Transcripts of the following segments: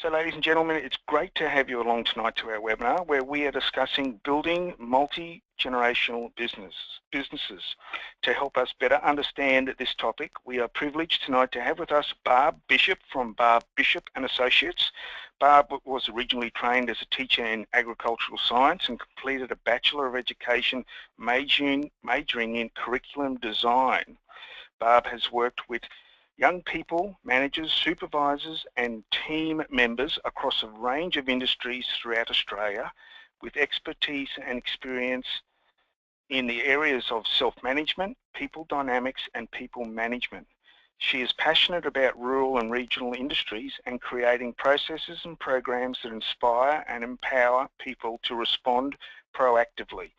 So ladies and gentlemen, it's great to have you along tonight to our webinar where we are discussing building multi-generational businesses. To help us better understand this topic, we are privileged tonight to have with us Barb Bishop from Barb Bishop and Associates. Barb was originally trained as a teacher in agricultural science and completed a Bachelor of Education majoring in curriculum design. Barb has worked with young people, managers, supervisors and team members across a range of industries throughout Australia with expertise and experience in the areas of self-management, people dynamics and people management. She is passionate about rural and regional industries and creating processes and programs that inspire and empower people to respond proactively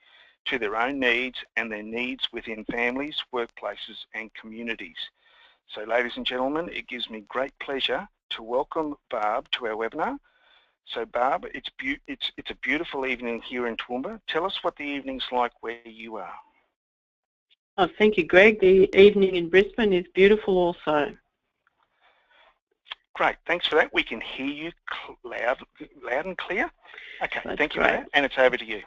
to their own needs and their needs within families, workplaces and communities. So ladies and gentlemen, it gives me great pleasure to welcome Barb to our webinar. So Barb, it's a beautiful evening here in Toowoomba. Tell us what the evening's like where you are. Oh, thank you, Greg. The evening in Brisbane is beautiful also. Great, thanks for that. We can hear you loud and clear. Okay, thank you for that, and it's over to you.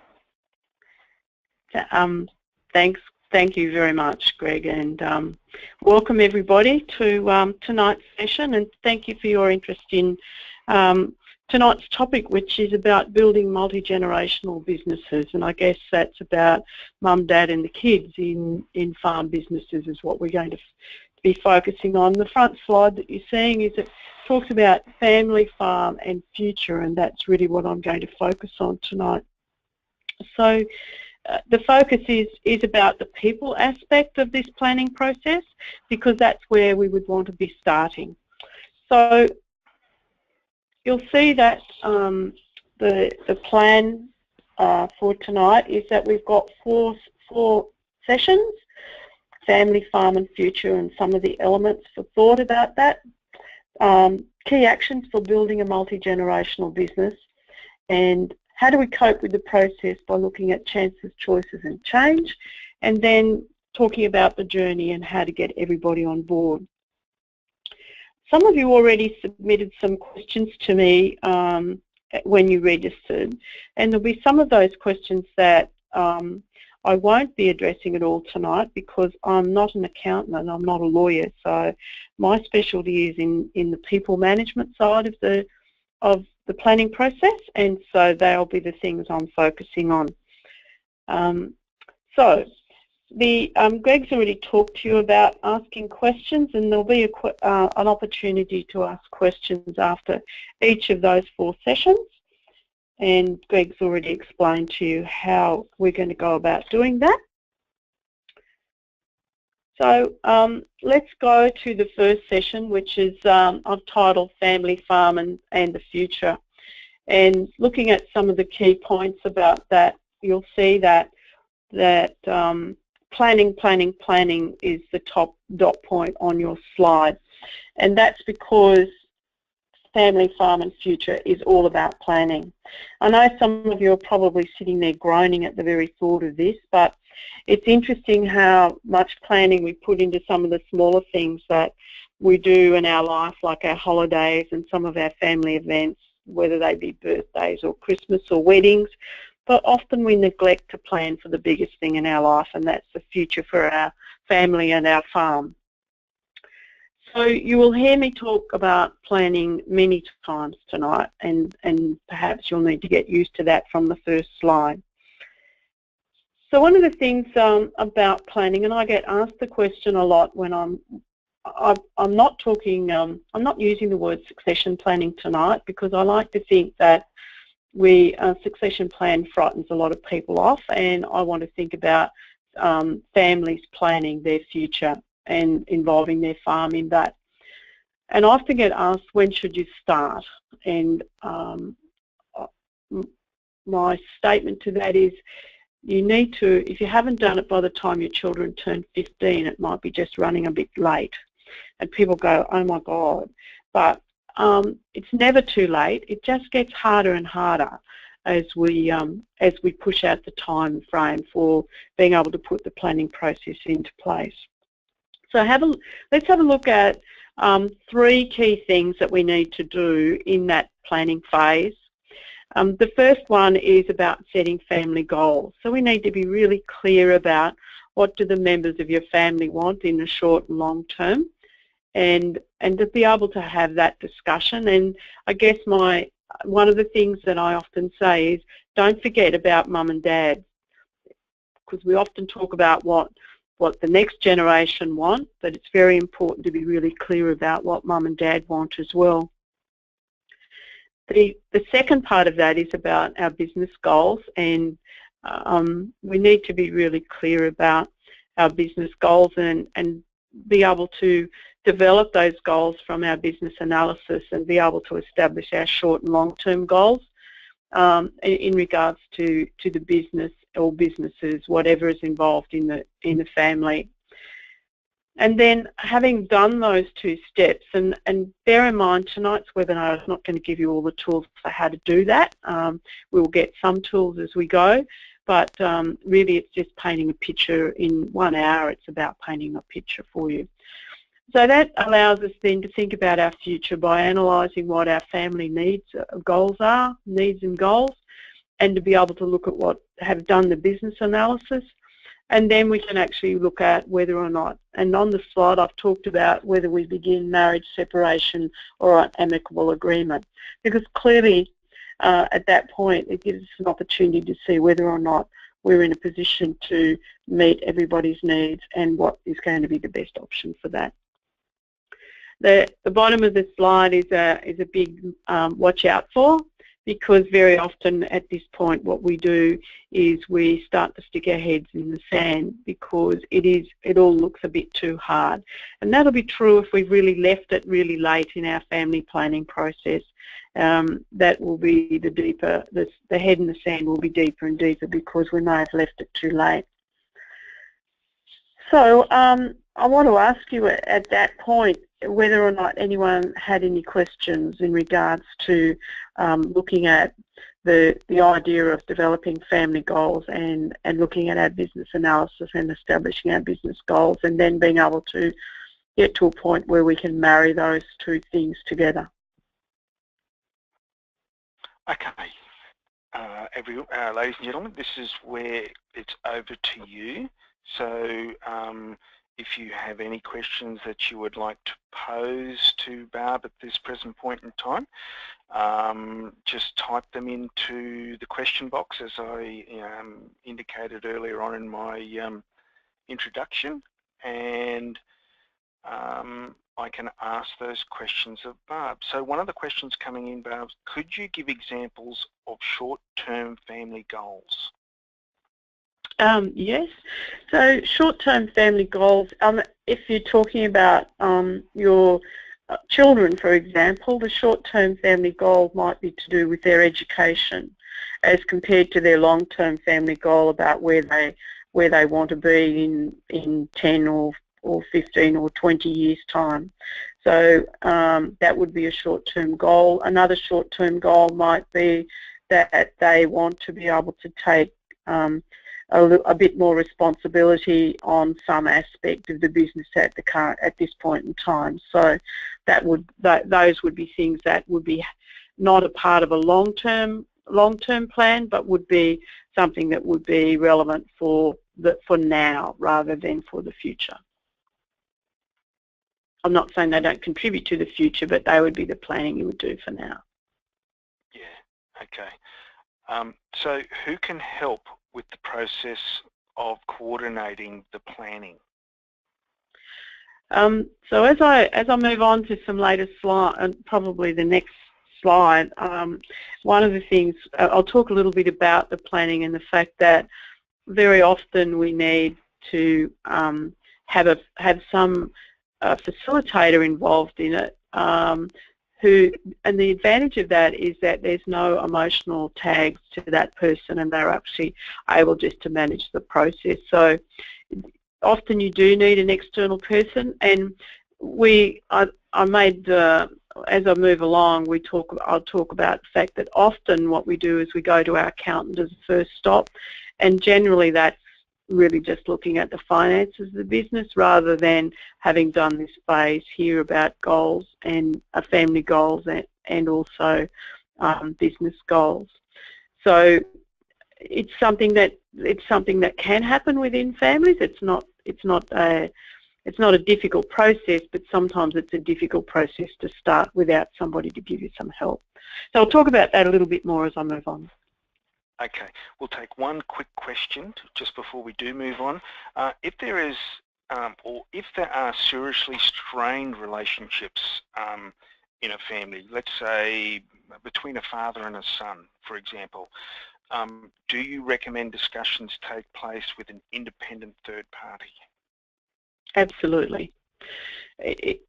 Thank you very much, Greg, and welcome everybody to tonight's session, and thank you for your interest in tonight's topic, which is about building multi-generational businesses, and I guess that's about mum, dad and the kids in farm businesses is what we're going to be focusing on. The front slide that you're seeing is it talks about family, farm and future, and that's really what I'm going to focus on tonight. So the focus is about the people aspect of this planning process because that's where we would want to be starting. So you'll see that the plan for tonight is that we've got four sessions, family, farm and future, and some of the elements for thought about that. Key actions for building a multi-generational business, and how do we cope with the process by looking at chances, choices and change, and then talking about the journey and how to get everybody on board. Some of you already submitted some questions to me when you registered, and there'll be some of those questions that I won't be addressing at all tonight because I'm not an accountant and I'm not a lawyer, so my specialty is in the people management side of the planning process, and so they'll be the things I'm focusing on. Greg's already talked to you about asking questions, and there'll be an opportunity to ask questions after each of those four sessions, and Greg's already explained to you how we're going to go about doing that. So let's go to the first session, which is I've titled Family, Farm and the Future. And looking at some of the key points about that, you'll see that planning is the top dot point on your slide. And that's because Family, Farm and Future is all about planning. I know some of you are probably sitting there groaning at the very thought of this, but it's interesting how much planning we put into some of the smaller things that we do in our life, like our holidays and some of our family events, whether they be birthdays or Christmas or weddings. But often we neglect to plan for the biggest thing in our life, and that's the future for our family and our farm. So you will hear me talk about planning many times tonight, and perhaps you'll need to get used to that from the first slide. So one of the things about planning, and I get asked the question a lot when I'm not using the word succession planning tonight because I like to think that succession plan frightens a lot of people off, and I want to think about families planning their future and involving their farm in that. And I often get asked, when should you start? And my statement to that is, you need to, if you haven't done it by the time your children turn 15, it might be just running a bit late. And people go, oh my God. But it's never too late. It just gets harder and harder as we push out the time frame for being able to put the planning process into place. So let's have a look at three key things that we need to do in that planning phase. The first one is about setting family goals. So we need to be really clear about what do the members of your family want in the short and long term, and to be able to have that discussion. And I guess one of the things that I often say is don't forget about mum and dad, because we often talk about what the next generation want, but it's very important to be really clear about what mum and dad want as well. The second part of that is about our business goals, and we need to be really clear about our business goals and be able to develop those goals from our business analysis and be able to establish our short and long-term goals in regards to the business or businesses, whatever is involved in the family. And then having done those two steps, and bear in mind tonight's webinar is not going to give you all the tools for how to do that. We'll get some tools as we go, but really it's just painting a picture in 1 hour. It's about painting a picture for you. So that allows us then to think about our future by analysing what our family needs and goals, and to be able to look at have done the business analysis. And then we can actually look at whether or not, and on the slide I've talked about whether we begin marriage, separation or an amicable agreement. Because clearly at that point it gives us an opportunity to see whether or not we're in a position to meet everybody's needs and what is going to be the best option for that. The bottom of the slide is a big watch out for, because very often at this point what we do is we start to stick our heads in the sand because it all looks a bit too hard. And that'll be true if we've really left it really late in our family planning process. That will be the head in the sand will be deeper and deeper because we may have left it too late. So I want to ask you at that point whether or not anyone had any questions in regards to looking at the idea of developing family goals and looking at our business analysis and establishing our business goals, and then being able to get to a point where we can marry those two things together. Okay. Ladies and gentlemen, this is where it's over to you. So if you have any questions that you would like to pose to Barb at this present point in time, just type them into the question box as I indicated earlier on in my introduction, and I can ask those questions of Barb. So one of the questions coming in, Barb, could you give examples of short-term family goals? Yes. So short-term family goals, if you're talking about your children, for example, the short-term family goal might be to do with their education as compared to their long-term family goal about where they want to be in 10 or 15 or 20 years' time. So that would be a short-term goal. Another short-term goal might be that they want to be able to take a bit more responsibility on some aspect of the business at this point in time. So those would be things that would be not a part of a long-term plan, but would be something that would be relevant for now rather than for the future. I'm not saying they don't contribute to the future, but they would be the planning you would do for now. Yeah. Okay. So who can help with the process of coordinating the planning? So as I move on to some later slide, and probably the next slide, one of the things I'll talk a little bit about the planning and the fact that very often we need to have some facilitator involved in it. And the advantage of that is that there's no emotional tags to that person, and they're actually able just to manage the process. So often you do need an external person, and as I move along, I'll talk about the fact that often what we do is we go to our accountant as a first stop, and generally that's really just looking at the finances of the business rather than having done this phase here about goals and family goals and also business goals. So it's something that can happen within families. It's not a difficult process, but sometimes it's a difficult process to start without somebody to give you some help. So I'll talk about that a little bit more as I move on. Okay, we'll take one quick question just before we do move on. If there is, or if there are seriously strained relationships in a family, let's say between a father and a son, for example, do you recommend discussions take place with an independent third party? Absolutely.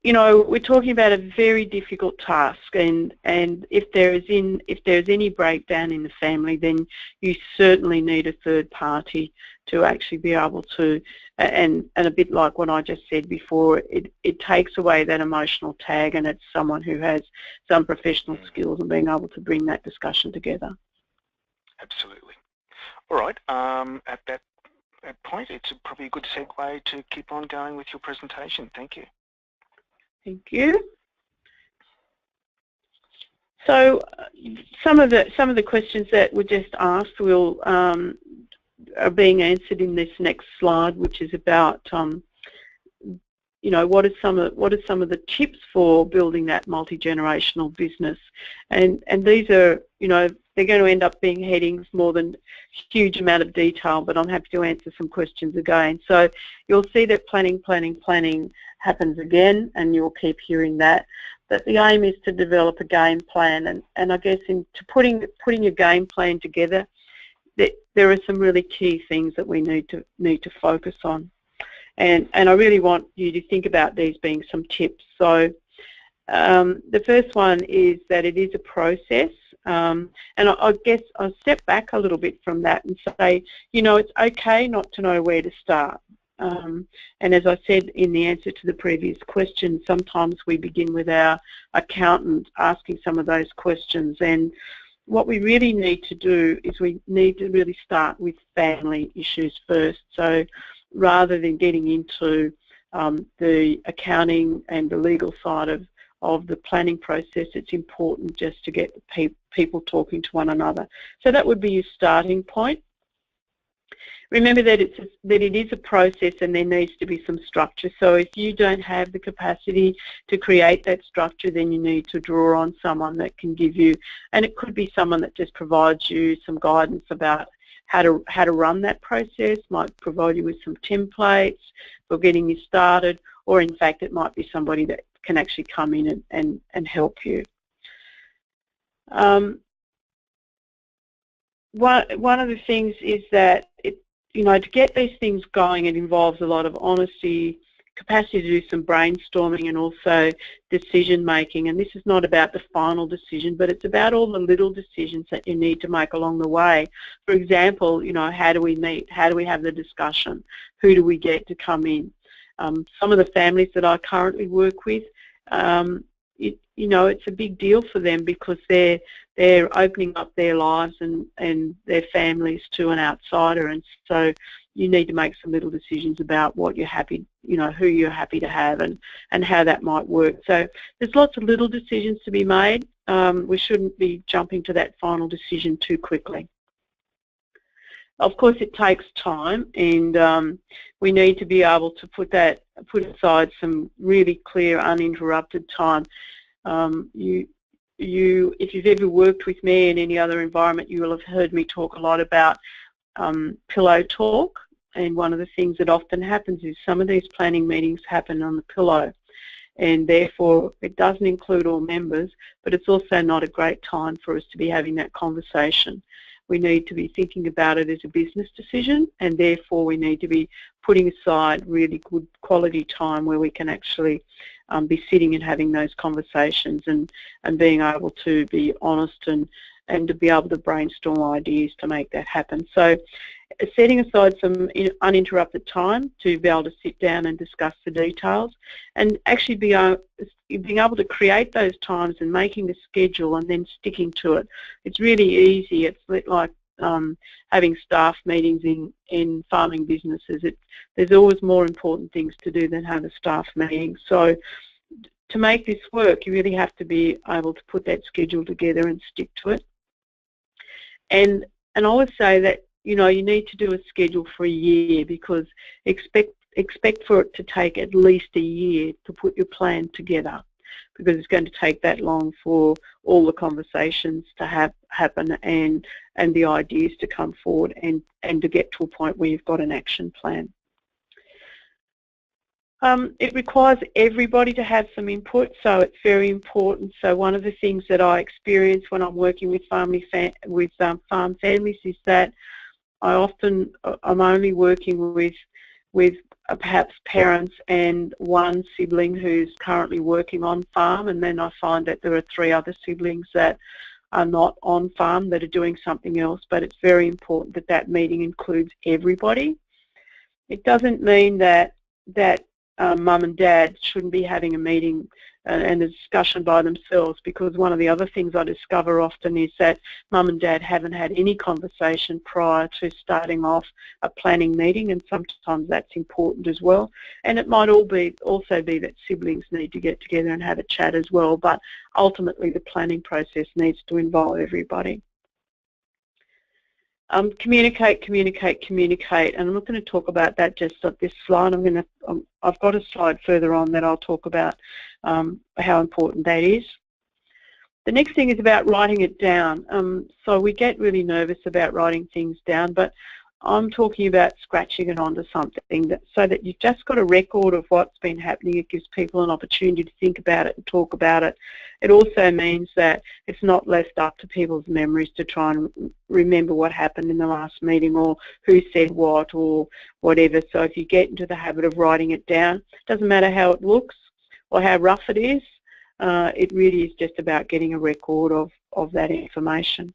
You know, we're talking about a very difficult task, and if there's any breakdown in the family, then you certainly need a third party to actually be able to, and a bit like what I just said before, it takes away that emotional tag, and it's someone who has some professional skills and being able to bring that discussion together. Absolutely. All right. At that point, it's probably a good segue to keep on going with your presentation. Thank you. Thank you. So some of the questions that were just asked will are being answered in this next slide, which is about you know, what are some of the tips for building that multi-generational business, and these are, you know, they're going to end up being headings more than huge amount of detail, but I'm happy to answer some questions again. So you'll see that planning happens again, and you'll keep hearing that. But the aim is to develop a game plan, and I guess into putting your game plan together, there are some really key things that we need to focus on. And I really want you to think about these being some tips. So the first one is that it is a process, and I guess I'll step back a little bit from that and say, you know, it's okay not to know where to start. And as I said in the answer to the previous question, sometimes we begin with our accountant asking some of those questions, and what we really need to do is we need to really start with family issues first. So rather than getting into the accounting and the legal side of the planning process, it's important just to get people talking to one another. So that would be your starting point. Remember that it is a process, and there needs to be some structure. So if you don't have the capacity to create that structure, then you need to draw on someone that can give you, and it could be someone that just provides you some guidance about how to run that process, might provide you with some templates for getting you started, or in fact it might be somebody that can actually come in and help you. One of the things is that you know, to get these things going, it involves a lot of honesty, capacity to do some brainstorming, and also decision making. And this is not about the final decision, but it's about all the little decisions that you need to make along the way. For example, you know, how do we meet? How do we have the discussion? Who do we get to come in? Some of the families that I currently work with, you know, it's a big deal for them because they're opening up their lives and their families to an outsider, and so you need to make some little decisions about what you're happy, you know, who you're happy to have and how that might work. So there's lots of little decisions to be made. We shouldn't be jumping to that final decision too quickly. Of course, it takes time, and we need to be able to put aside some really clear, uninterrupted time. If you've ever worked with me in any other environment, you will have heard me talk a lot about pillow talk, and one of the things that often happens is some of these planning meetings happen on the pillow, and therefore it doesn't include all members, but it's also not a great time for us to be having that conversation. We need to be thinking about it as a business decision, and therefore we need to be putting aside really good quality time where we can actually be sitting and having those conversations and being able to be honest and to be able to brainstorm ideas to make that happen. So setting aside some uninterrupted time to be able to sit down and discuss the details, and actually being able to create those times and making the schedule and then sticking to it. It's really easy. It's like having staff meetings in farming businesses. There's always more important things to do than have a staff meeting. So to make this work, you really have to be able to put that schedule together and stick to it. And I would say that, you know, you need to do a schedule for a year, because expect for it to take at least a year to put your plan together, because it's going to take that long for all the conversations to happen and the ideas to come forward and to get to a point where you've got an action plan. It requires everybody to have some input, so it's very important. So one of the things that I experience when I'm working with farm families is that I'm only working with perhaps parents and one sibling who's currently working on farm, and then I find that there are 3 other siblings that are not on farm that are doing something else. But it's very important that that meeting includes everybody. It doesn't mean that mum and dad shouldn't be having a meeting and a discussion by themselves, because one of the other things I discover often is that mum and dad haven't had any conversation prior to starting off a planning meeting, and sometimes that's important as well. And it might also be that siblings need to get together and have a chat as well, but ultimately the planning process needs to involve everybody. Communicate, and I'm not going to talk about that just at this slide. I've got a slide further on that I'll talk about how important that is. The next thing is about writing it down. So we get really nervous about writing things down, but I'm talking about scratching it onto something so that you've just got a record of what's been happening. It gives people an opportunity to think about it and talk about it. It also means that it's not left up to people's memories to try and remember what happened in the last meeting or who said what or whatever. So if you get into the habit of writing it down, it doesn't matter how it looks or how rough it is, it really is just about getting a record of that information.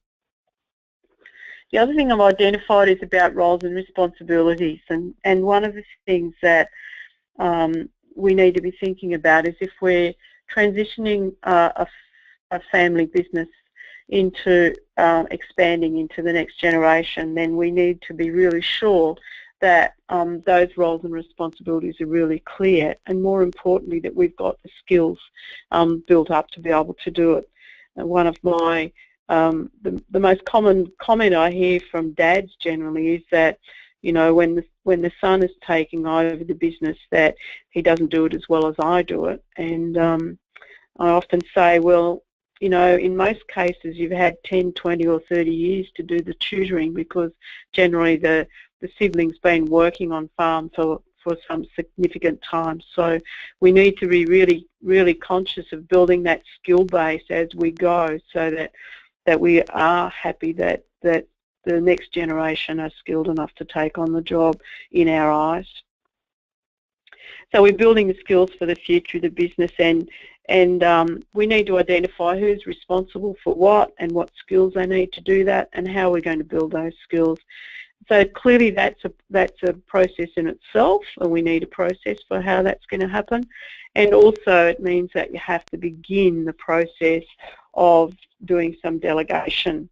The other thing I've identified is about roles and responsibilities, and one of the things that we need to be thinking about is if we're transitioning a family business into expanding into the next generation, then we need to be really sure that those roles and responsibilities are really clear, and more importantly that we've got the skills built up to be able to do it. And one of my the most common comment I hear from dads generally is that, you know, when the son is taking over the business, that he doesn't do it as well as I do it. And I often say, well, you know, in most cases you've had 10, 20 or 30 years to do the tutoring, because generally the sibling's been working on farm for some significant time. So we need to be really, really conscious of building that skill base as we go, so that we are happy that the next generation are skilled enough to take on the job in our eyes. So we're building the skills for the future of the business, and we need to identify who's responsible for what and what skills they need to do that, and how we're going to build those skills. So clearly that's a process in itself, and we need a process for how that's going to happen. And also it means that you have to begin the process of doing some delegation.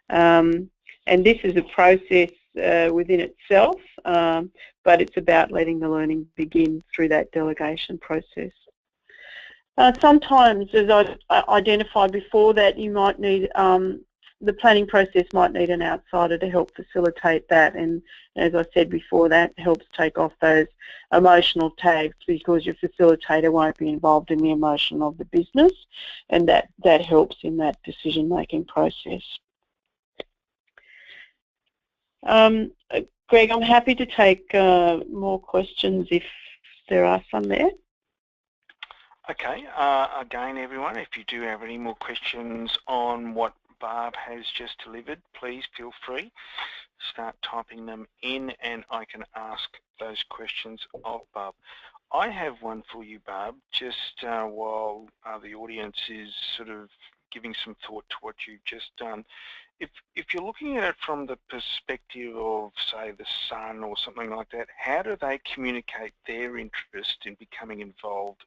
And this is a process within itself, but it's about letting the learning begin through that delegation process. Sometimes, as I identified before, that you might need the planning process might need an outsider to help facilitate that, and as I said before, that helps take off those emotional tags, because your facilitator won't be involved in the emotion of the business, and that helps in that decision-making process. Greg, I'm happy to take more questions if there are some there. Okay, again everyone, if you do have any more questions on what Barb has just delivered, please feel free. Start typing them in and I can ask those questions of Barb. I have one for you, Barb, just while the audience is sort of giving some thought to what you've just done. If you're looking at it from the perspective of, say, the son or something like that, how do they communicate their interest in becoming involved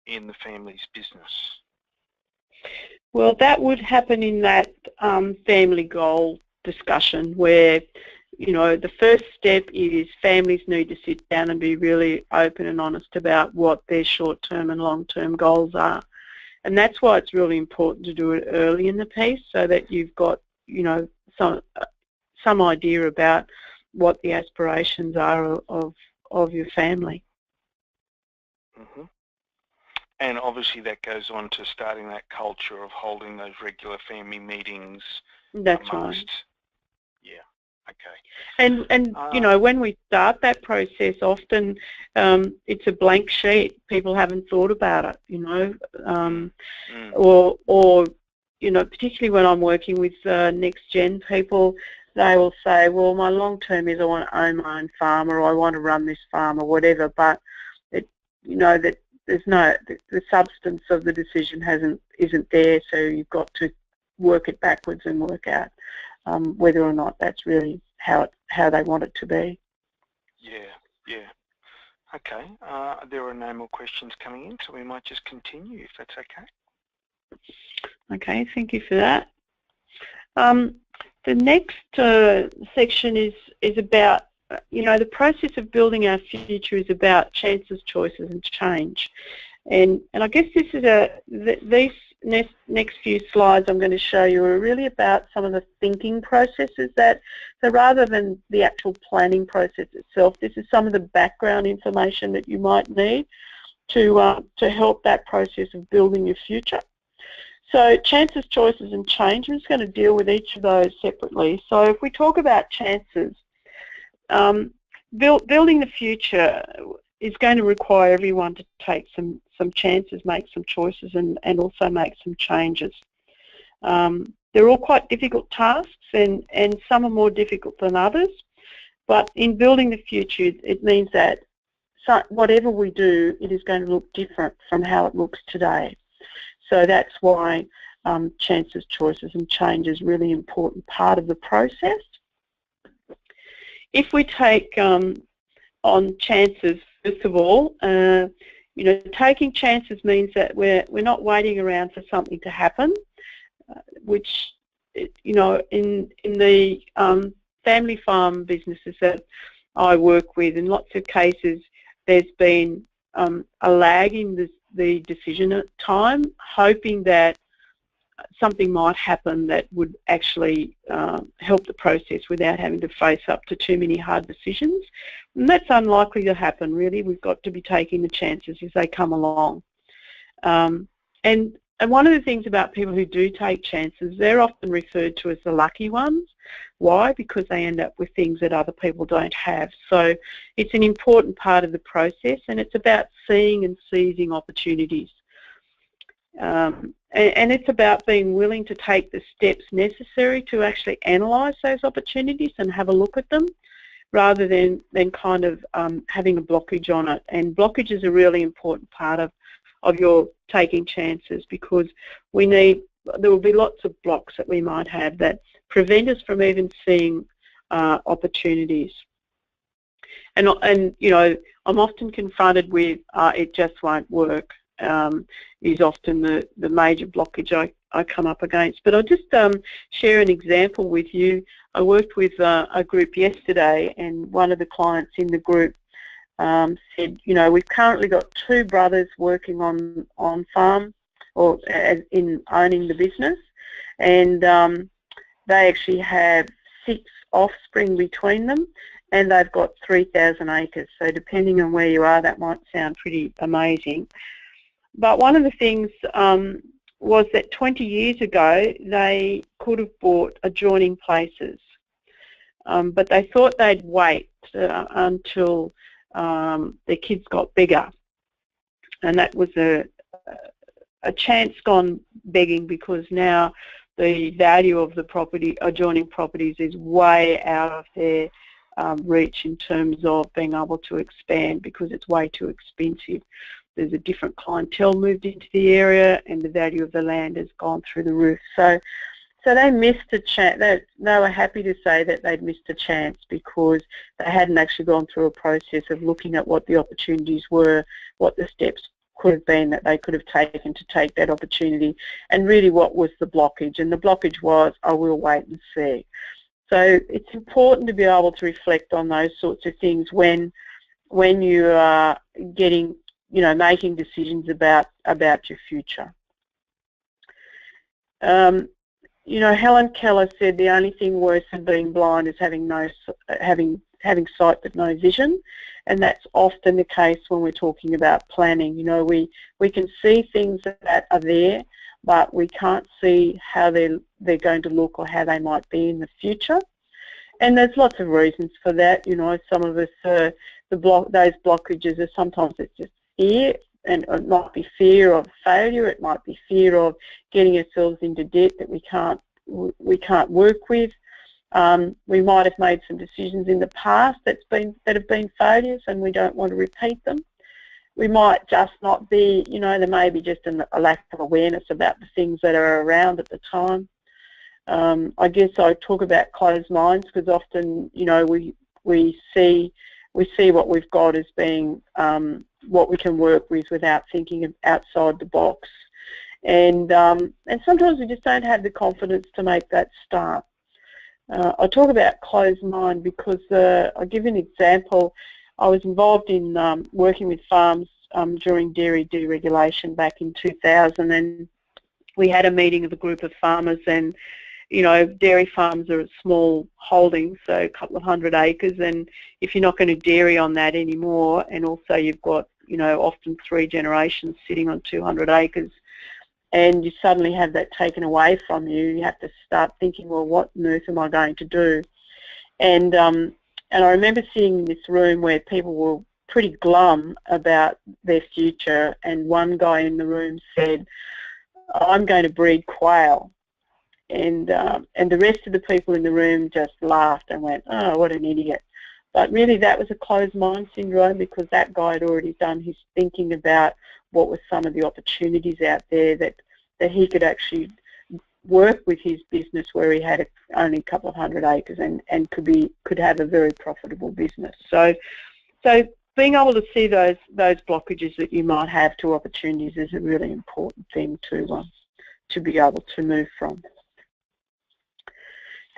in the family's business? Well, that would happen in that family goal discussion where, you know, the first step is families need to sit down and be really open and honest about what their short-term and long-term goals are. And that's why it's really important to do it early in the piece so that you've got, you know, some idea about what the aspirations are of your family. Mm-hmm. And obviously that goes on to starting that culture of holding those regular family meetings. That's right. Yeah. Okay. And you know, when we start that process, often it's a blank sheet. People haven't thought about it, you know, or you know, particularly when I'm working with next gen people, they will say, well, my long term is I want to own my own farm, or I want to run this farm, or whatever. But it, you know, that there's no the substance of the decision isn't there. So you've got to work it backwards and work out whether or not that's really how they want it to be. Yeah. Okay. There are no more questions coming in, so we might just continue if that's okay. Okay, thank you for that. The next section is about, you know, the process of building our future is about chances, choices, and change. And I guess this is these next few slides I'm going to show you are really about some of the thinking processes so rather than the actual planning process itself, this is some of the background information that you might need to help that process of building your future. So chances, choices, and change, I'm just going to deal with each of those separately. So if we talk about chances, building the future is going to require everyone to take some chances, make some choices, and also make some changes. They're all quite difficult tasks, and some are more difficult than others. But in building the future, it means that whatever we do, it is going to look different from how it looks today. So that's why chances, choices, and change is really important part of the process. If we take on chances, first of all, you know, taking chances means that we're not waiting around for something to happen, which, you know, in the family farm businesses that I work with, in lots of cases, there's been a lag in the decision time, hoping that something might happen that would actually help the process without having to face up to too many hard decisions. And that's unlikely to happen, really. We've got to be taking the chances as they come along. And one of the things about people who do take chances, they're often referred to as the lucky ones. Why? Because they end up with things that other people don't have. So it's an important part of the process, and it's about seeing and seizing opportunities. And it's about being willing to take the steps necessary to actually analyse those opportunities and have a look at them, rather than kind of having a blockage on it. And blockage is a really important part of your taking chances, because there will be lots of blocks that we might have that prevent us from even seeing opportunities. And you know, I'm often confronted with it just won't work. Is often the major blockage I come up against. But I'll just share an example with you. I worked with a group yesterday, and one of the clients in the group said, you know, we've currently got 2 brothers working on farm, or in owning the business, and they actually have 6 offspring between them, and they've got 3,000 acres. So depending on where you are, that might sound pretty amazing. But one of the things was that 20 years ago they could have bought adjoining places, but they thought they'd wait until their kids got bigger, and that was a chance gone begging, because now the value of the adjoining properties is way out of their reach in terms of being able to expand, because it's way too expensive. There's a different clientele moved into the area, and the value of the land has gone through the roof. So they missed a chance. They were happy to say that they'd missed a chance, because they hadn't actually gone through a process of looking at what the opportunities were, what the steps could have been that they could have taken to take that opportunity, and really what was the blockage. And the blockage was, I will wait and see. So it's important to be able to reflect on those sorts of things when you are getting, making decisions about your future. Helen Keller said the only thing worse than being blind is having sight but no vision, and that's often the case when we're talking about planning. We can see things that are there, but we can't see how they're going to look or how they might be in the future. And there's lots of reasons for that. Some of us, those blockages are sometimes it's just fear, and it might be fear of failure. It might be fear of getting ourselves into debt that we can't work with. We might have made some decisions in the past that have been failures, and we don't want to repeat them. We might just not be, there may be just a lack of awareness about the things that are around at the time. I guess I talk about closed minds because often, we see what we've got as being what we can work with without thinking outside the box. And sometimes we just don't have the confidence to make that start. I talk about closed mind because I'll give you an example. I was involved in working with farms during dairy deregulation back in 2000, and we had a meeting of a group of farmers, and dairy farms are small holdings, so a couple of 100 acres, and if you're not going to dairy on that anymore, and also you've got often 3 generations sitting on 200 acres, and you suddenly have that taken away from you, you have to start thinking, well, what on earth am I going to do? And I remember sitting in this room where people were pretty glum about their future, and one guy in the room said, I'm going to breed quail. And the rest of the people in the room just laughed and went, oh, what an idiot. But really that was a closed mind syndrome, because that guy had already done his thinking about what were some of the opportunities out there that he could actually work with his business where he had only a couple of 100 acres and could have a very profitable business. So being able to see those blockages that you might have to opportunities is a really important thing to be able to move from.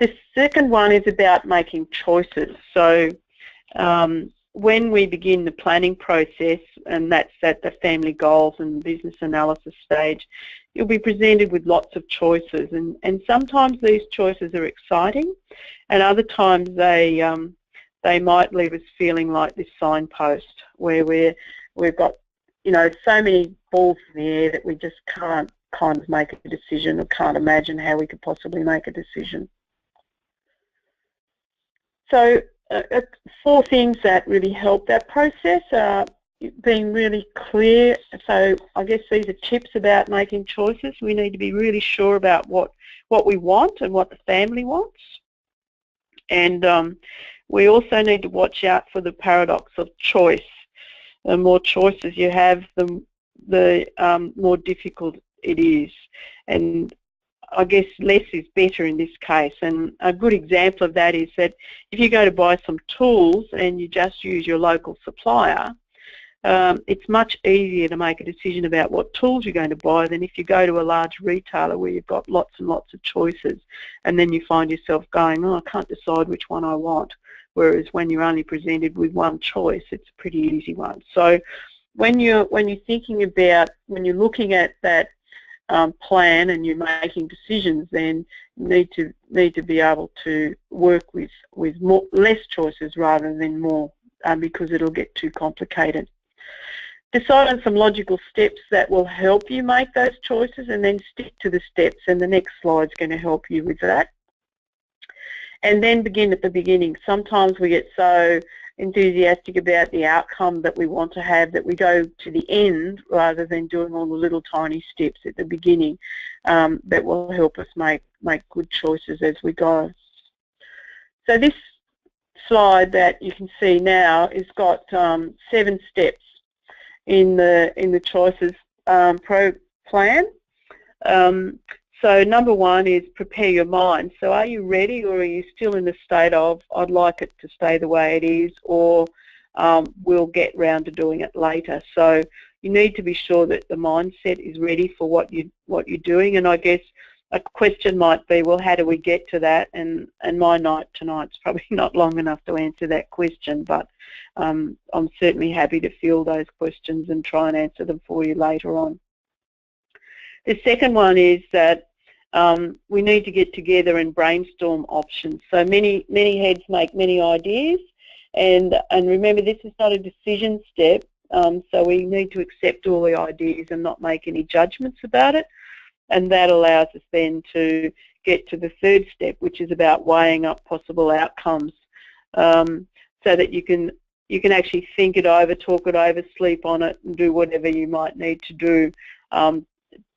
The second one is about making choices. So when we begin the planning process, and that's at the family goals and business analysis stage, you'll be presented with lots of choices, and sometimes these choices are exciting, and other times they might leave us feeling like this signpost where we've got so many balls in the air that we just can't kind of make a decision, or can't imagine how we could possibly make a decision. So 4 things that really help that process are being really clear. So I guess these are tips about making choices. We need to be really sure about what we want and what the family wants. And we also need to watch out for the paradox of choice. The more choices you have, the more difficult it is. And I guess less is better in this case, and a good example of that is that if you go to buy some tools and you just use your local supplier, it's much easier to make a decision about what tools you're going to buy than if you go to a large retailer where you've got lots and lots of choices, and then you find yourself going, oh, I can't decide which one I want, whereas when you're only presented with one choice, it's a pretty easy one. So when you're thinking about, when you're looking at that plan and you're making decisions, then you need to be able to work with less choices rather than more, because it'll get too complicated. Decide on some logical steps that will help you make those choices, and then stick to the steps, and the next slide's going to help you with that. And then begin at the beginning. Sometimes we get so enthusiastic about the outcome that we want to have that we go to the end rather than doing all the little tiny steps at the beginning that will help us make good choices as we go. So this slide that you can see now has got 7 steps in the choices plan. So number 1 is prepare your mind. So are you ready, or are you still in the state of I'd like it to stay the way it is, or we'll get round to doing it later? So you need to be sure that the mindset is ready for what you're doing. And I guess a question might be, well, how do we get to that? And my night tonight's probably not long enough to answer that question, but I'm certainly happy to field those questions and try and answer them for you later on. The second one is that we need to get together and brainstorm options. So many heads make many ideas, and remember, this is not a decision step, so we need to accept all the ideas and not make any judgments about it. And that allows us then to get to the third step, which is about weighing up possible outcomes, so that you can actually think it over, talk it over, sleep on it, and do whatever you might need to do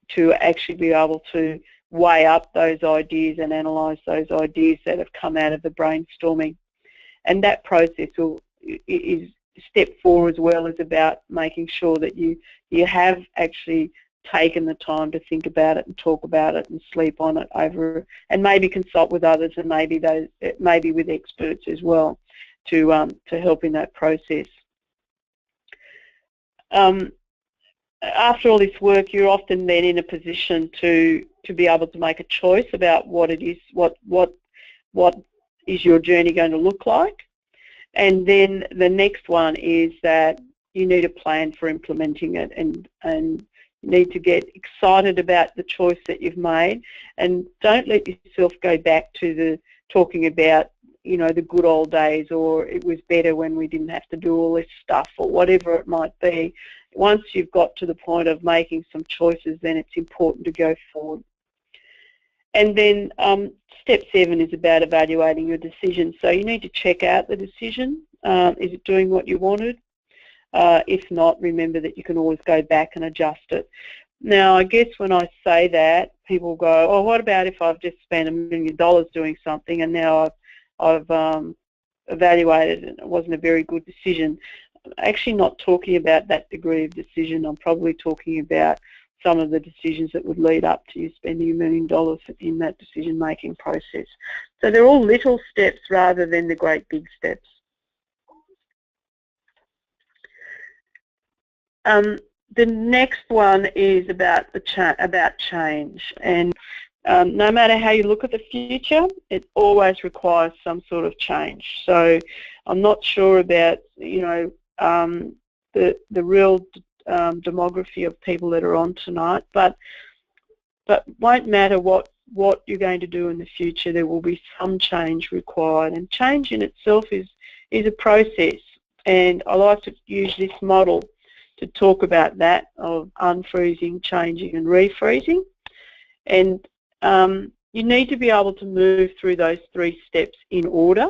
to actually be able to weigh up those ideas and analyse those ideas that have come out of the brainstorming. And that process is step 4 as well, is about making sure that you have actually taken the time to think about it and talk about it and sleep on it over, and maybe consult with others, and maybe with experts as well to help in that process. After all this work, you're often then in a position to be able to make a choice about what it is, what is your journey going to look like. And then the next one is that you need a plan for implementing it, and you need to get excited about the choice that you've made, and don't let yourself go back to the talking about, you know, the good old days, or it was better when we didn't have to do all this stuff, or whatever it might be. Once you've got to the point of making some choices, then it's important to go forward. And then step 7 is about evaluating your decision. So you need to check out the decision. Is it doing what you wanted? If not, remember that you can always go back and adjust it. Now, I guess when I say that, people go, oh, what about if I've just spent $1 million doing something and now I've evaluated it and it wasn't a very good decision? I'm actually not talking about that degree of decision. I'm probably talking about some of the decisions that would lead up to you spending $1 million in that decision-making process. So they're all little steps rather than the great big steps. The next one is about change, and no matter how you look at the future, it always requires some sort of change. So I'm not sure about, you know, the real demography of people that are on tonight, but won't matter what you're going to do in the future, there will be some change required, and change in itself is a process. And I like to use this model to talk about that, of unfreezing, changing and refreezing. And you need to be able to move through those 3 steps in order.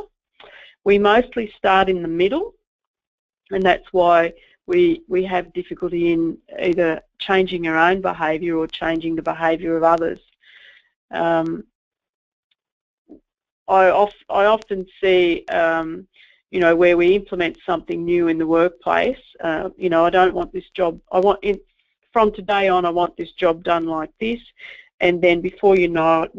We mostly start in the middle, and that's why we have difficulty in either changing our own behaviour or changing the behaviour of others. I often see you know, where we implement something new in the workplace. You know, I don't want this job. From today on, I want this job done like this, and then before you know it,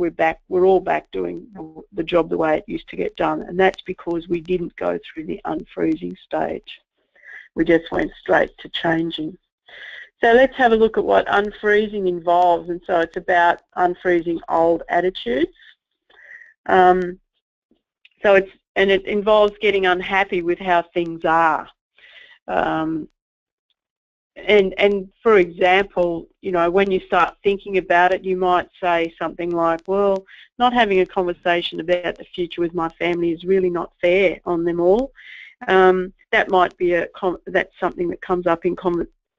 we're all back doing the job the way it used to get done, and that's because we didn't go through the unfreezing stage. We just went straight to changing. So let's have a look at what unfreezing involves, and so it's about unfreezing old attitudes. It involves getting unhappy with how things are. And for example, you know, when you start thinking about it, you might say something like, well, not having a conversation about the future with my family is really not fair on them all. That might be that's something that comes up in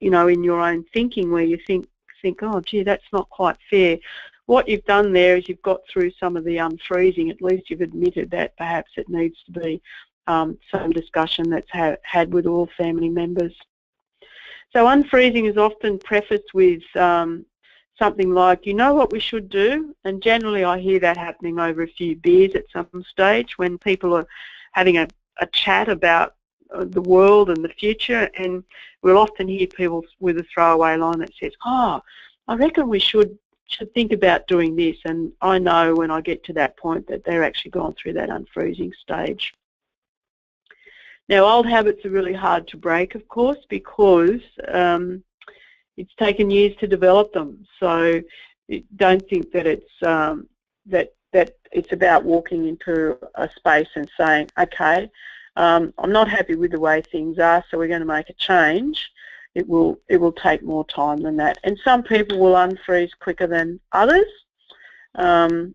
you know, in your own thinking, where you think, oh, gee, that's not quite fair. What you've done there is you've got through some of the unfreezing. At least you've admitted that perhaps it needs to be some discussion that's had with all family members. So unfreezing is often prefaced with something like, you know what we should do? And generally I hear that happening over a few beers at some stage when people are having a chat about the world and the future, and we'll often hear people with a throwaway line that says, oh, I reckon we should think about doing this, and I know when I get to that point that they're actually gone through that unfreezing stage. Now, old habits are really hard to break, of course, because it's taken years to develop them. So don't think that it's that it's about walking into a space and saying, okay, I'm not happy with the way things are, so we're going to make a change. It will take more time than that. And some people will unfreeze quicker than others, and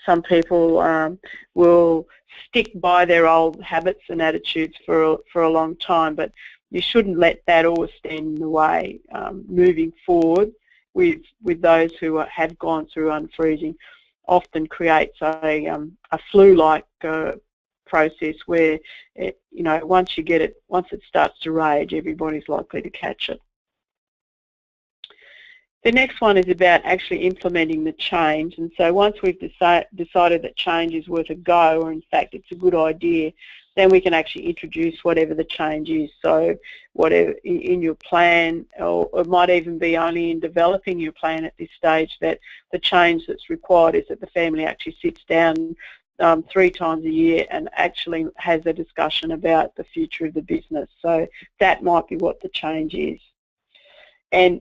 some people will stick by their old habits and attitudes for a long time, but you shouldn't let that always stand in the way. Moving forward with those who have gone through unfreezing often creates a flu-like process where once it starts to rage, everybody's likely to catch it. The next one is about actually implementing the change, and so once we've decided that change is worth a go, or in fact it's a good idea, then we can actually introduce whatever the change is. So whatever in your plan, or it might even be only in developing your plan at this stage, that the change that's required is that the family actually sits down 3 times a year and actually has a discussion about the future of the business. So that might be what the change is. And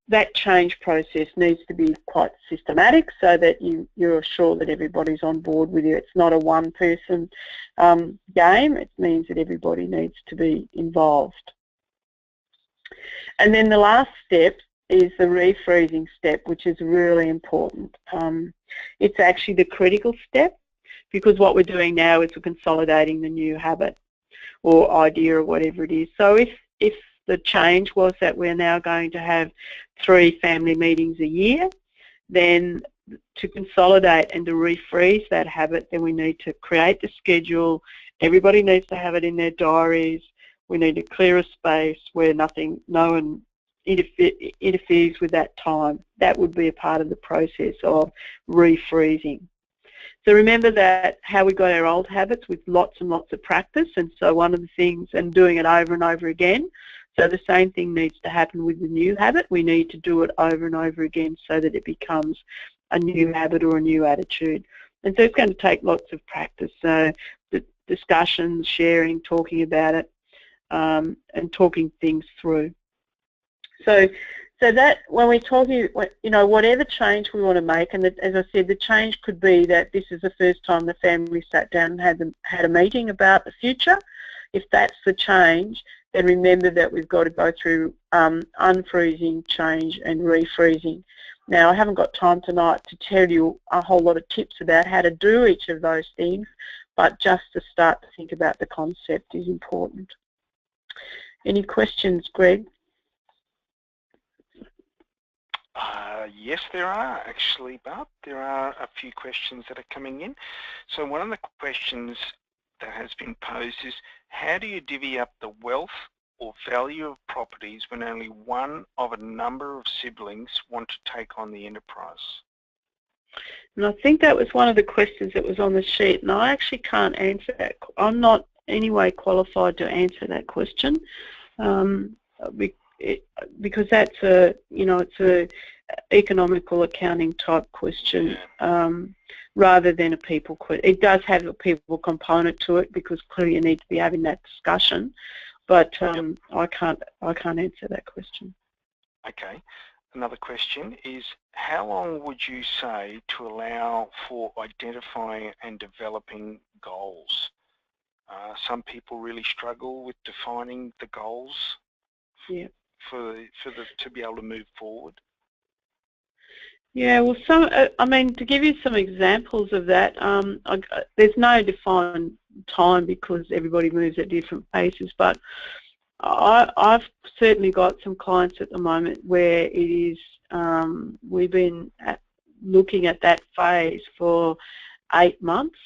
that change process needs to be quite systematic so that you're sure that everybody's on board with you. It's not a one-person game. It means that everybody needs to be involved. And then the last step is the refreezing step, which is really important. It's actually the critical step, because what we're doing now is we're consolidating the new habit or idea or whatever it is. So if the change was that we're now going to have 3 family meetings a year, then to consolidate and to refreeze that habit, then we need to create the schedule. Everybody needs to have it in their diaries. We need to clear a space where no one interferes with that time. That would be a part of the process of refreezing. So remember that how we got our old habits with lots and lots of practice, and so one of the things, and doing it over and over again. So the same thing needs to happen with the new habit. We need to do it over and over again so that it becomes a new habit or a new attitude. And so it's going to take lots of practice. So the discussions, sharing, talking about it, and talking things through. So that when we're talking, whatever change we want to make, and as I said, the change could be that this is the first time the family sat down and had a meeting about the future. If that's the change, then remember that we've got to go through unfreezing, change and refreezing. Now, I haven't got time tonight to tell you a whole lot of tips about how to do each of those things, but just to start to think about the concept is important. Any questions, Greg? Yes, there are actually, Barb. There are a few questions that are coming in. So one of the questions that has been posed is, how do you divvy up the wealth or value of properties when only one of a number of siblings want to take on the enterprise? And I think that was one of the questions that was on the sheet, and I actually can't answer that. I'm not anyway qualified to answer that question, because that's it's a economical accounting type question, rather than a people question. It does have a people component to it, because clearly you need to be having that discussion, but I can't answer that question. Okay. Another question is, how long would you say to allow for identifying and developing goals? Some people really struggle with defining the goals to be able to move forward. Yeah, well, to give you some examples of that, there's no defined time because everybody moves at different paces, but I've certainly got some clients at the moment where it is, we've been looking at that phase for 8 months,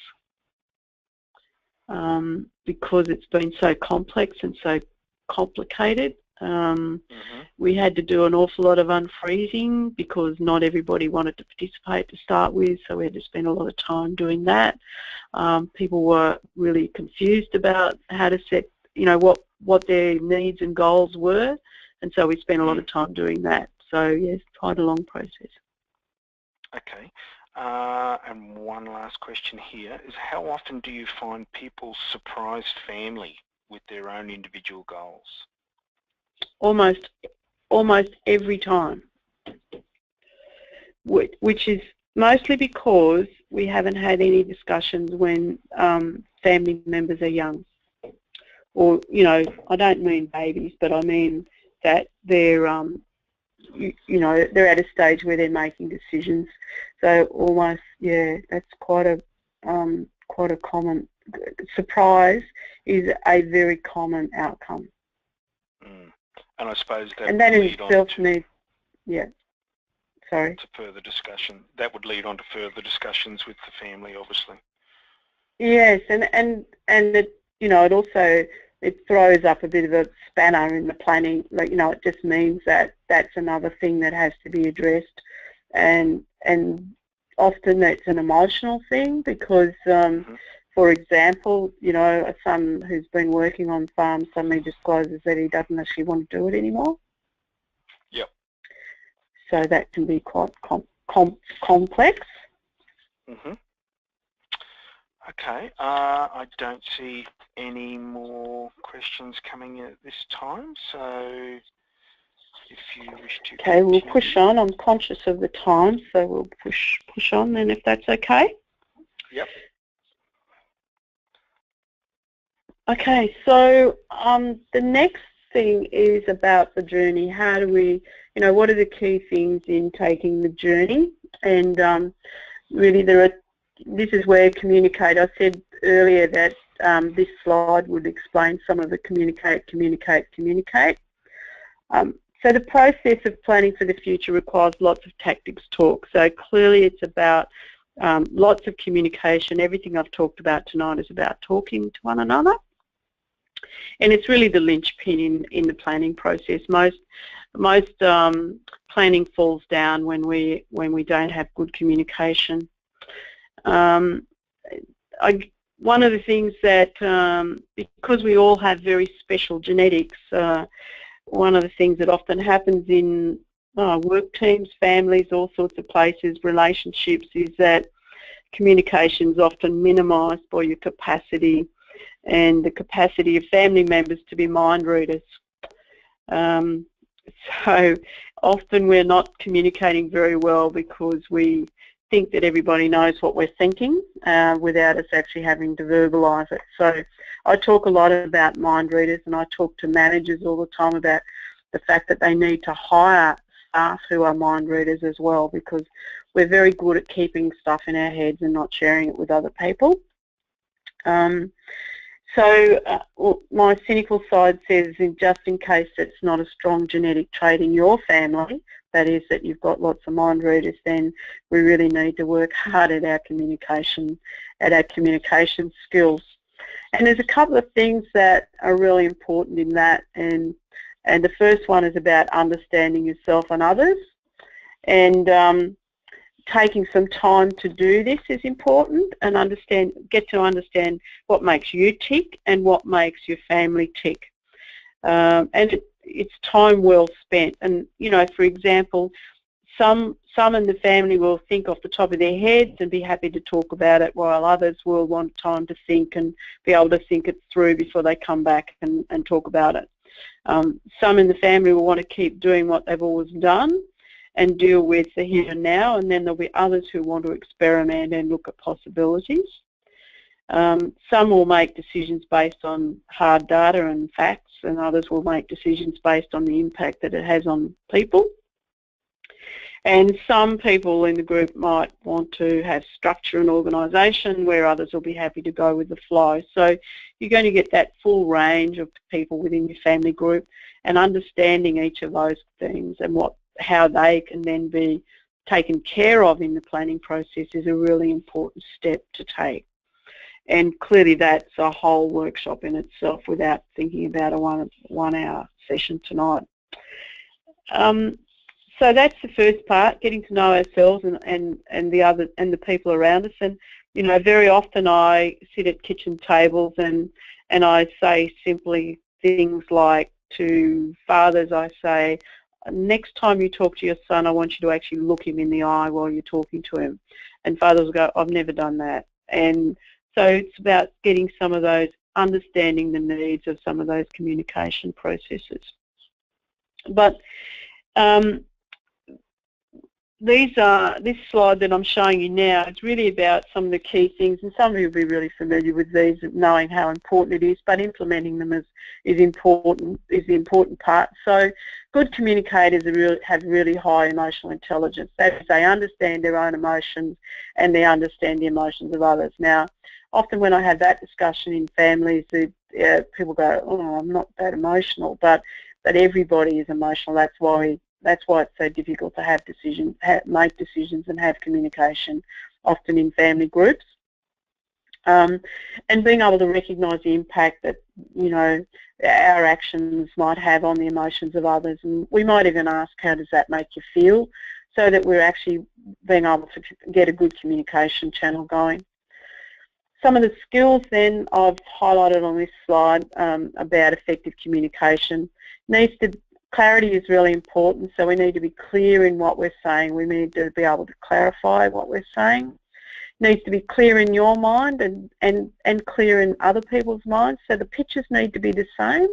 because it's been so complex and so complicated. We had to do an awful lot of unfreezing because not everybody wanted to participate to start with, so we had to spend a lot of time doing that. People were really confused about how to set, what their needs and goals were, and so we spent a lot of time doing that. So yes, quite a long process. Okay. And one last question here is, how often do you find people surprise family with their own individual goals? Almost every time. which is mostly because we haven't had any discussions when family members are young. Or, you know, I don't mean babies, but I mean that they're, you know, they're at a stage where they're making decisions. So almost, yeah, that's quite a common surprise is a very common outcome. And I suppose that and that in itself needs, yeah. Sorry. To further discussion. That would lead on to further discussions with the family, obviously. Yes, and it, you know, it also, it throws up a bit of a spanner in the planning. Like, you know, it just means that that's another thing that has to be addressed, and often it's an emotional thing because, for example, you know, a son who's been working on farm suddenly discloses that he doesn't actually want to do it anymore. Yep. So that can be quite complex. Okay, I don't see any more questions coming in at this time, so if you wish to Okay, we'll push on. I'm conscious of the time, so we'll push on then if that's okay. Yep. Okay, so the next thing is about the journey. How do we, you know, what are the key things in taking the journey? And really this is where communicate. I said earlier that this slide would explain some of the communicate. So the process of planning for the future requires lots of tactics talk. So clearly it's about lots of communication. Everything I've talked about tonight is about talking to one another. And it's really the linchpin in the planning process. Most planning falls down when we don't have good communication. One of the things that, because we all have very special genetics, one of the things that often happens in work teams, families, all sorts of places, relationships, is that communication is often minimised by your capacity and the capacity of family members to be mind readers. So often we're not communicating very well because we think that everybody knows what we're thinking without us actually having to verbalise it. So I talk a lot about mind readers, and I talk to managers all the time about the fact that they need to hire staff who are mind readers as well, because we're very good at keeping stuff in our heads and not sharing it with other people. My cynical side says, just in case it's not a strong genetic trait in your family, that is that you've got lots of mind readers, then we really need to work hard at our communication skills. And there's a couple of things that are really important in that, and the first one is about understanding yourself and others, and taking some time to do this is important, and get to understand what makes you tick and what makes your family tick. And it's time well spent. And, you know, for example, some in the family will think off the top of their heads and be happy to talk about it, while others will want time to think and be able to think it through before they come back and talk about it. Some in the family will want to keep doing what they've always done and deal with the here and now, and then there'll be others who want to experiment and look at possibilities. Some will make decisions based on hard data and facts, and others will make decisions based on the impact that it has on people. And some people in the group might want to have structure and organisation, where others will be happy to go with the flow. So you're going to get that full range of people within your family group, and understanding each of those things and how they can then be taken care of in the planning process is a really important step to take. And clearly that's a whole workshop in itself without thinking about a one-hour session tonight. So that's the first part, getting to know ourselves and the people around us. And, you know, very often I sit at kitchen tables and I say simply things like, to fathers I say, next time you talk to your son, I want you to actually look him in the eye while you're talking to him. And fathers will go, I've never done that. And so it's about getting some of those, understanding the needs of some of those communication processes. But this slide that I'm showing you now, it's really about some of the key things, and some of you will be really familiar with these, knowing how important it is, but implementing them is the important part. So good communicators have really high emotional intelligence. That is, they understand their own emotions and they understand the emotions of others. Now, often when I have that discussion in families, people go, "Oh, I'm not that emotional," but everybody is emotional. That's why it's so difficult to make decisions and have communication, often in family groups. And being able to recognise the impact that, you know, our actions might have on the emotions of others. And we might even ask, how does that make you feel? So that we're actually being able to get a good communication channel going. Some of the skills then I've highlighted on this slide about effective communication. Clarity is really important, so we need to be clear in what we're saying. We need to be able to clarify what we're saying. It needs to be clear in your mind and clear in other people's minds, so the pictures need to be the same.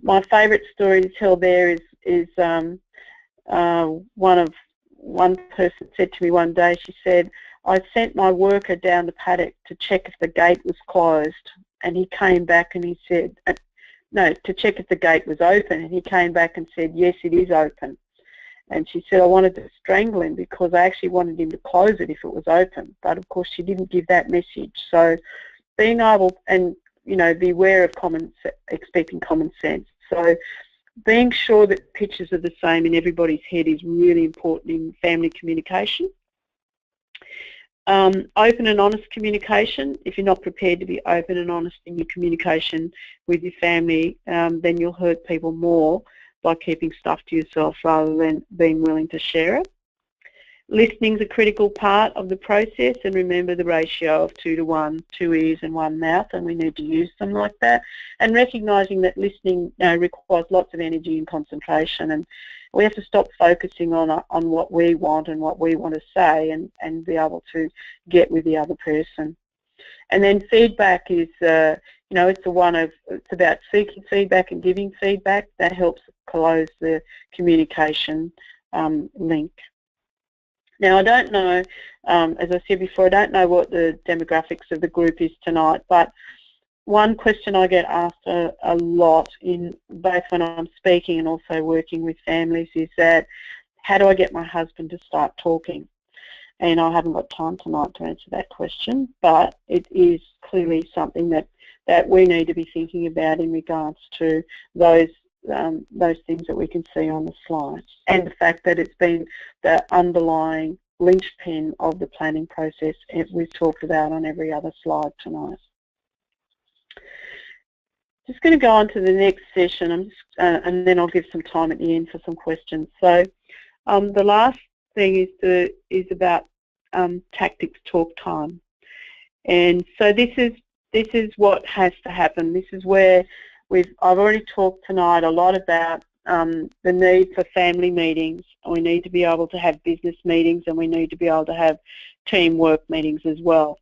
My favourite story to tell there is one person said to me one day, she said, "I sent my worker down the paddock to check if the gate was closed, and he came back and he said, no, to check if the gate was open, and he came back and said, yes, it is open." And she said, "I wanted to strangle him because I actually wanted him to close it if it was open." But of course she didn't give that message. So being able, and you know, be aware of expecting common sense. So being sure that pictures are the same in everybody's head is really important in family communication. Open and honest communication. If you're not prepared to be open and honest in your communication with your family, then you'll hurt people more by keeping stuff to yourself rather than being willing to share it. Listening is a critical part of the process, and remember the ratio of 2 to 1, 2 ears and 1 mouth, and we need to use them like that. And recognising that listening requires lots of energy and concentration, and we have to stop focusing on what we want and what we want to say, and be able to get with the other person. And then feedback is, you know, it's about seeking feedback and giving feedback. That helps close the communication link. Now, I don't know, as I said before, I don't know what the demographics of the group is tonight, but one question I get asked a lot, in both when I'm speaking and also working with families, is that, how do I get my husband to start talking? And I haven't got time tonight to answer that question, but it is clearly something that we need to be thinking about in regards to those things that we can see on the slides, and the fact that it's been the underlying linchpin of the planning process we've talked about on every other slide tonight. Just going to go on to the next session, and then I'll give some time at the end for some questions. So the last thing is about tactics talk time, and so this is what has to happen. This is where I've already talked tonight a lot about the need for family meetings. We need to be able to have business meetings, and we need to be able to have teamwork meetings as well.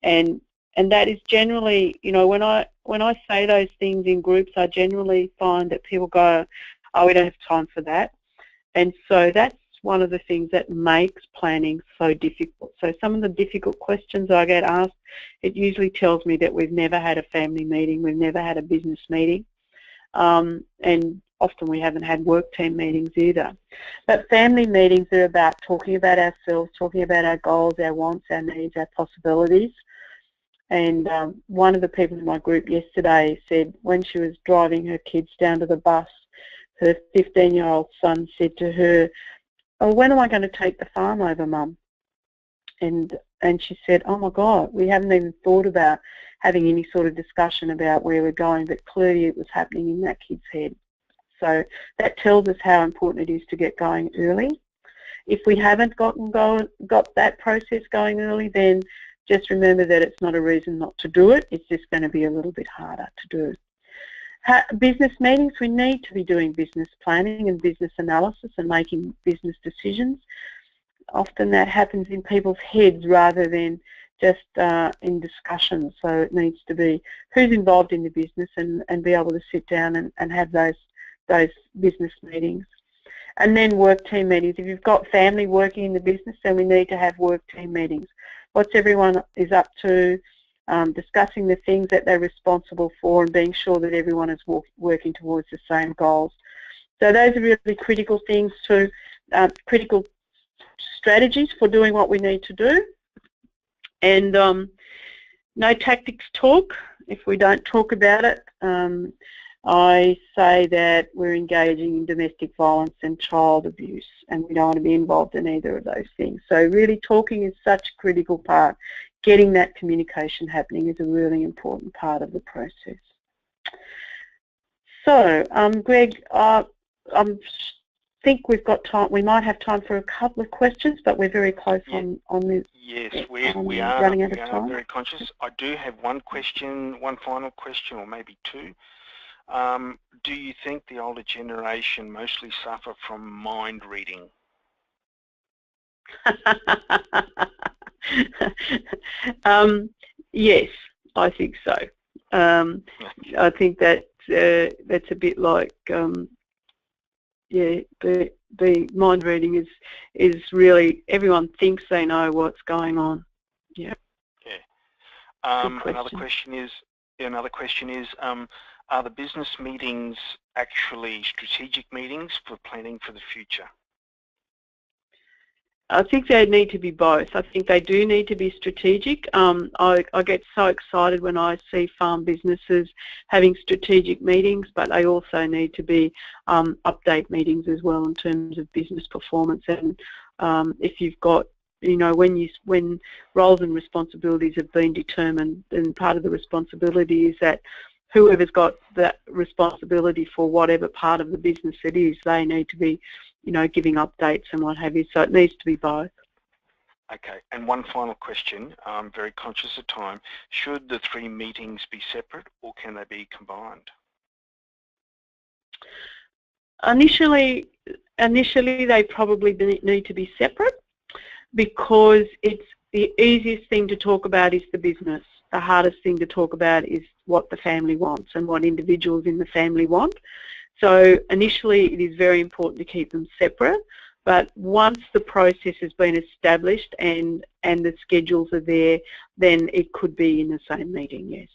And that is generally, you know, when I say those things in groups, I generally find that people go, "Oh, we don't have time for that." And so that's one of the things that makes planning so difficult. So some of the difficult questions I get asked, it usually tells me that we've never had a family meeting, we've never had a business meeting, and often we haven't had work team meetings either. But family meetings are about talking about ourselves, talking about our goals, our wants, our needs, our possibilities. And one of the people in my group yesterday said when she was driving her kids down to the bus, her 15-year-old son said to her, "Oh, when am I going to take the farm over, Mum?" And she said, "Oh my God, we haven't even thought about having any sort of discussion about where we're going," but clearly it was happening in that kid's head. So that tells us how important it is to get going early. If we haven't got that process going early, then just remember that it's not a reason not to do it. It's just going to be a little bit harder to do. Business meetings, we need to be doing business planning and business analysis and making business decisions. Often that happens in people's heads rather than just in discussions. So it needs to be who's involved in the business and be able to sit down and have those business meetings. And then work team meetings. If you've got family working in the business, then we need to have work team meetings. What's everyone is up to, discussing the things that they're responsible for and being sure that everyone is working towards the same goals. So those are really critical things to, critical strategies for doing what we need to do. And no tactics talk if we don't talk about it. I say that we're engaging in domestic violence and child abuse, and we don't want to be involved in either of those things. So really talking is such a critical part. Getting that communication happening is a really important part of the process. So, Greg, I think we've got time. We might have time for a couple of questions, but we're very close on this. Yes, we are running out of time. very conscious. I do have one question, one final question, or maybe two. Do you think the older generation mostly suffer from mind reading? Yes, I think so. I think that that's a bit like, yeah, the mind reading is really, everyone thinks they know what's going on. Yeah. Yeah. Another question is, are the business meetings actually strategic meetings for planning for the future? I think they need to be both. I think they do need to be strategic. I get so excited when I see farm businesses having strategic meetings, but they also need to be update meetings as well in terms of business performance. And if you've got, you know, when roles and responsibilities have been determined, then part of the responsibility is that whoever's got that responsibility for whatever part of the business it is, they need to be, you know, giving updates and what have you. So it needs to be both. Okay, and one final question. I'm very conscious of time. Should the 3 meetings be separate, or can they be combined? Initially they probably need to be separate, because it's the easiest thing to talk about is the business. The hardest thing to talk about is what the family wants and what individuals in the family want. So initially it is very important to keep them separate, but once the process has been established and the schedules are there, then it could be in the same meeting, yes.